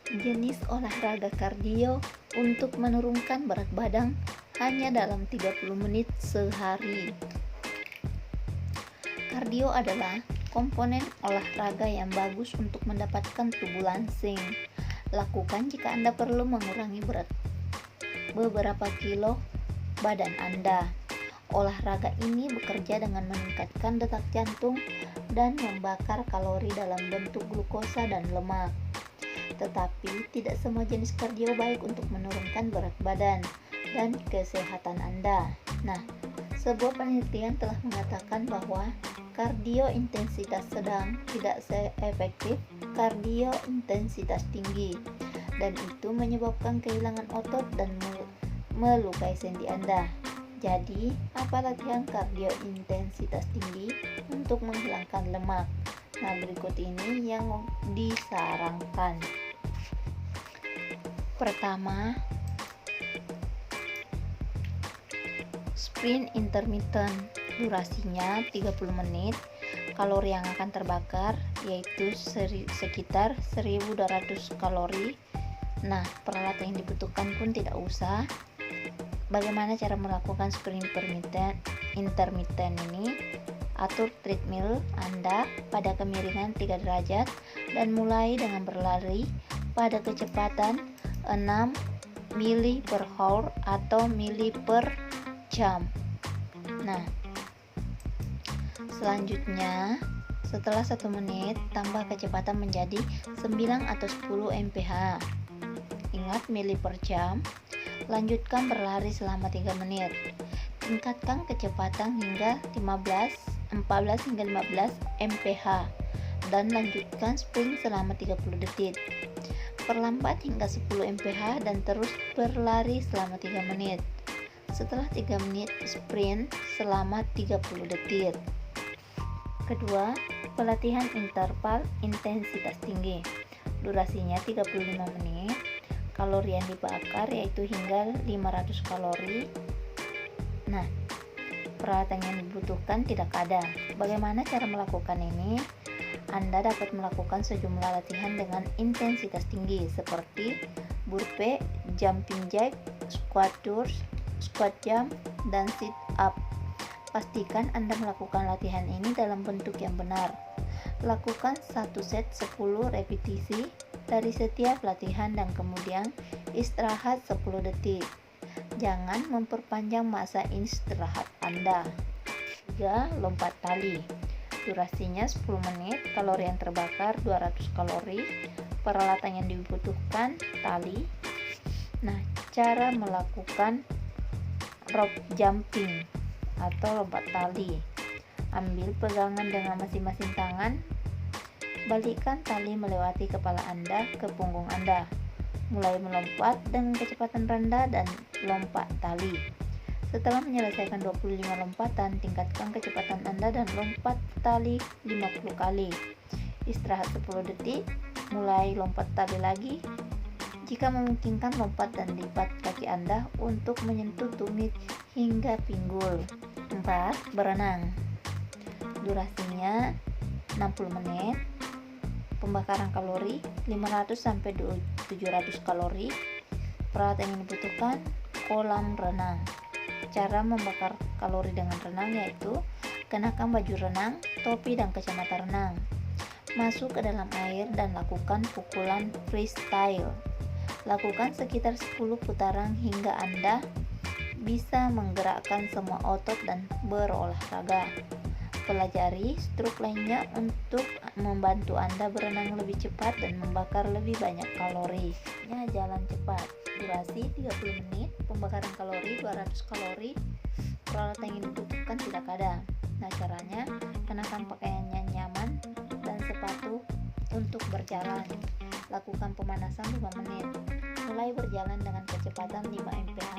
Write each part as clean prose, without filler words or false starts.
Jenis olahraga kardio untuk menurunkan berat badan hanya dalam 30 menit sehari. Kardio adalah komponen olahraga yang bagus untuk mendapatkan tubuh langsing. Lakukan jika Anda perlu mengurangi berat beberapa kilo badan Anda. Olahraga ini bekerja dengan meningkatkan detak jantung dan membakar kalori dalam bentuk glukosa dan lemak. Tetapi tidak semua jenis kardio baik untuk menurunkan berat badan dan kesehatan Anda. Nah, sebuah penelitian telah mengatakan bahwa kardio intensitas sedang tidak seefektif kardio intensitas tinggi, dan itu menyebabkan kehilangan otot dan melukai sendi Anda. Jadi, apa latihan kardio intensitas tinggi untuk menghilangkan lemak? Nah, berikut ini yang disarankan. Pertama, sprint intermittent, durasinya 30 menit. Kalori yang akan terbakar yaitu sekitar 1200 kalori. Nah, peralatan yang dibutuhkan pun tidak usah. Bagaimana cara melakukan sprint intermittent ini? Atur treadmill Anda pada kemiringan 3 derajat dan mulai dengan berlari pada kecepatan 6 mili per hour atau mili per jam. Nah, selanjutnya setelah 1 menit tambah kecepatan menjadi 9 atau 10 mph. Ingat mili per jam. Lanjutkan berlari selama 3 menit. Tingkatkan kecepatan hingga 14 hingga 15 mph dan lanjutkan sprint selama 30 detik. Perlambat hingga 10 mph dan terus berlari selama 3 menit. Setelah 3 menit, sprint selama 30 detik. Kedua, pelatihan interval intensitas tinggi. Durasinya 35 menit. Kalori yang dibakar yaitu hingga 500 kalori. Nah, peralatan yang dibutuhkan tidak ada. Bagaimana cara melakukan ini? Anda dapat melakukan sejumlah latihan dengan intensitas tinggi seperti burpee, jumping jack, squat doors, squat jump, dan sit up. Pastikan Anda melakukan latihan ini dalam bentuk yang benar. Lakukan 1 set 10 repetisi dari setiap latihan dan kemudian istirahat 10 detik. Jangan memperpanjang masa istirahat Anda. 3. Lompat tali. Durasinya 10 menit, kalori yang terbakar 200 kalori. Peralatan yang dibutuhkan tali. Nah, cara melakukan rope jumping atau lompat tali. Ambil pegangan dengan masing-masing tangan. Balikkan tali melewati kepala Anda ke punggung Anda. Mulai melompat dengan kecepatan rendah dan lompat tali. Setelah menyelesaikan 25 lompatan, tingkatkan kecepatan Anda dan lompat tali 50 kali. Istirahat 10 detik, mulai lompat tali lagi. Jika memungkinkan, lompat dan lipat kaki Anda untuk menyentuh tumit hingga pinggul. 4. Berenang. Durasinya 60 menit. Pembakaran kalori 500 sampai 700 kalori. Peralatan yang dibutuhkan kolam renang. Cara membakar kalori dengan renang yaitu kenakan baju renang, topi dan kacamata renang. Masuk ke dalam air dan lakukan pukulan freestyle. Lakukan sekitar 10 putaran hingga Anda bisa menggerakkan semua otot dan berolahraga. Pelajari struk lainnya untuk membantu Anda berenang lebih cepat dan membakar lebih banyak kalori. Jalan cepat. Durasi 30 menit, pembakaran kalori 200 kalori. Peralatan yang dibutuhkan tidak ada. Nah, caranya kenakan pakaian yang nyaman dan sepatu untuk berjalan. Lakukan pemanasan 5 menit. Mulai berjalan dengan kecepatan 5 mph.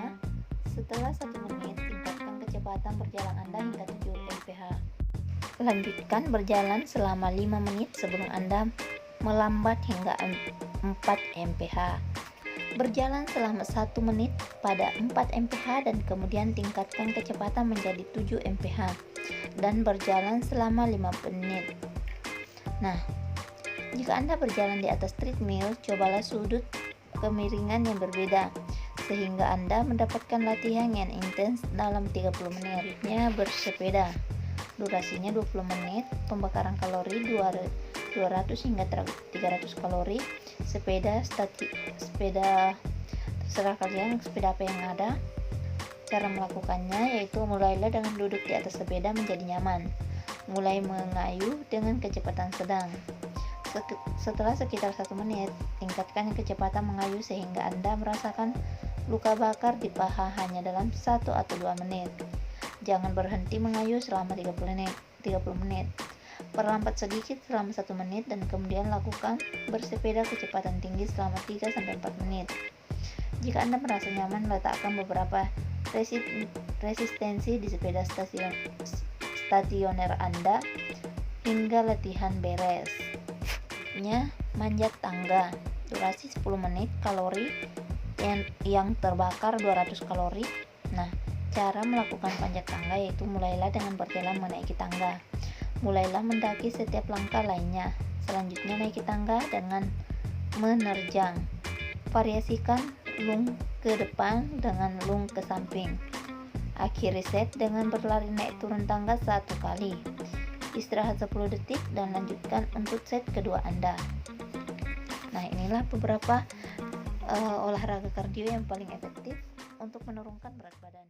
Setelah 1 menit, tingkatkan kecepatan berjalan Anda hingga 7 mph. Lanjutkan berjalan selama 5 menit sebelum Anda melambat hingga 4 mph. Berjalan selama 1 menit pada 4 mph dan kemudian tingkatkan kecepatan menjadi 7 mph dan berjalan selama 5 menit. Nah, Jika Anda berjalan di atas treadmill, cobalah sudut kemiringan yang berbeda sehingga Anda mendapatkan latihan yang intens dalam 30 menit. Bersepeda. Durasinya 20 menit, pembakaran kalori 200 hingga 300 kalori. Sepeda terserah kalian sepeda apa yang ada. Cara melakukannya yaitu mulailah dengan duduk di atas sepeda menjadi nyaman. Mulai mengayuh dengan kecepatan sedang. Setelah sekitar 1 menit, tingkatkan kecepatan mengayuh sehingga Anda merasakan luka bakar di paha hanya dalam 1 atau 2 menit. Jangan berhenti mengayuh selama 30 menit. Perlambat sedikit selama 1 menit dan kemudian lakukan bersepeda kecepatan tinggi selama 3-4 menit. Jika Anda merasa nyaman, letakkan beberapa resistensi di sepeda stasioner Anda hingga latihan beres. Manjat tangga. Durasi 10 menit, kalori yang terbakar 200 kalori. Nah, cara melakukan panjat tangga yaitu mulailah dengan berjalan menaiki tangga. Mulailah mendaki setiap langkah lainnya. Selanjutnya naiki tangga dengan menerjang. Variasikan lung ke depan dengan lung ke samping. Akhiri set dengan berlari naik turun tangga 1 kali. Istirahat 10 detik dan lanjutkan untuk set kedua Anda. Nah, inilah beberapa olahraga kardio yang paling efektif untuk menurunkan berat badan.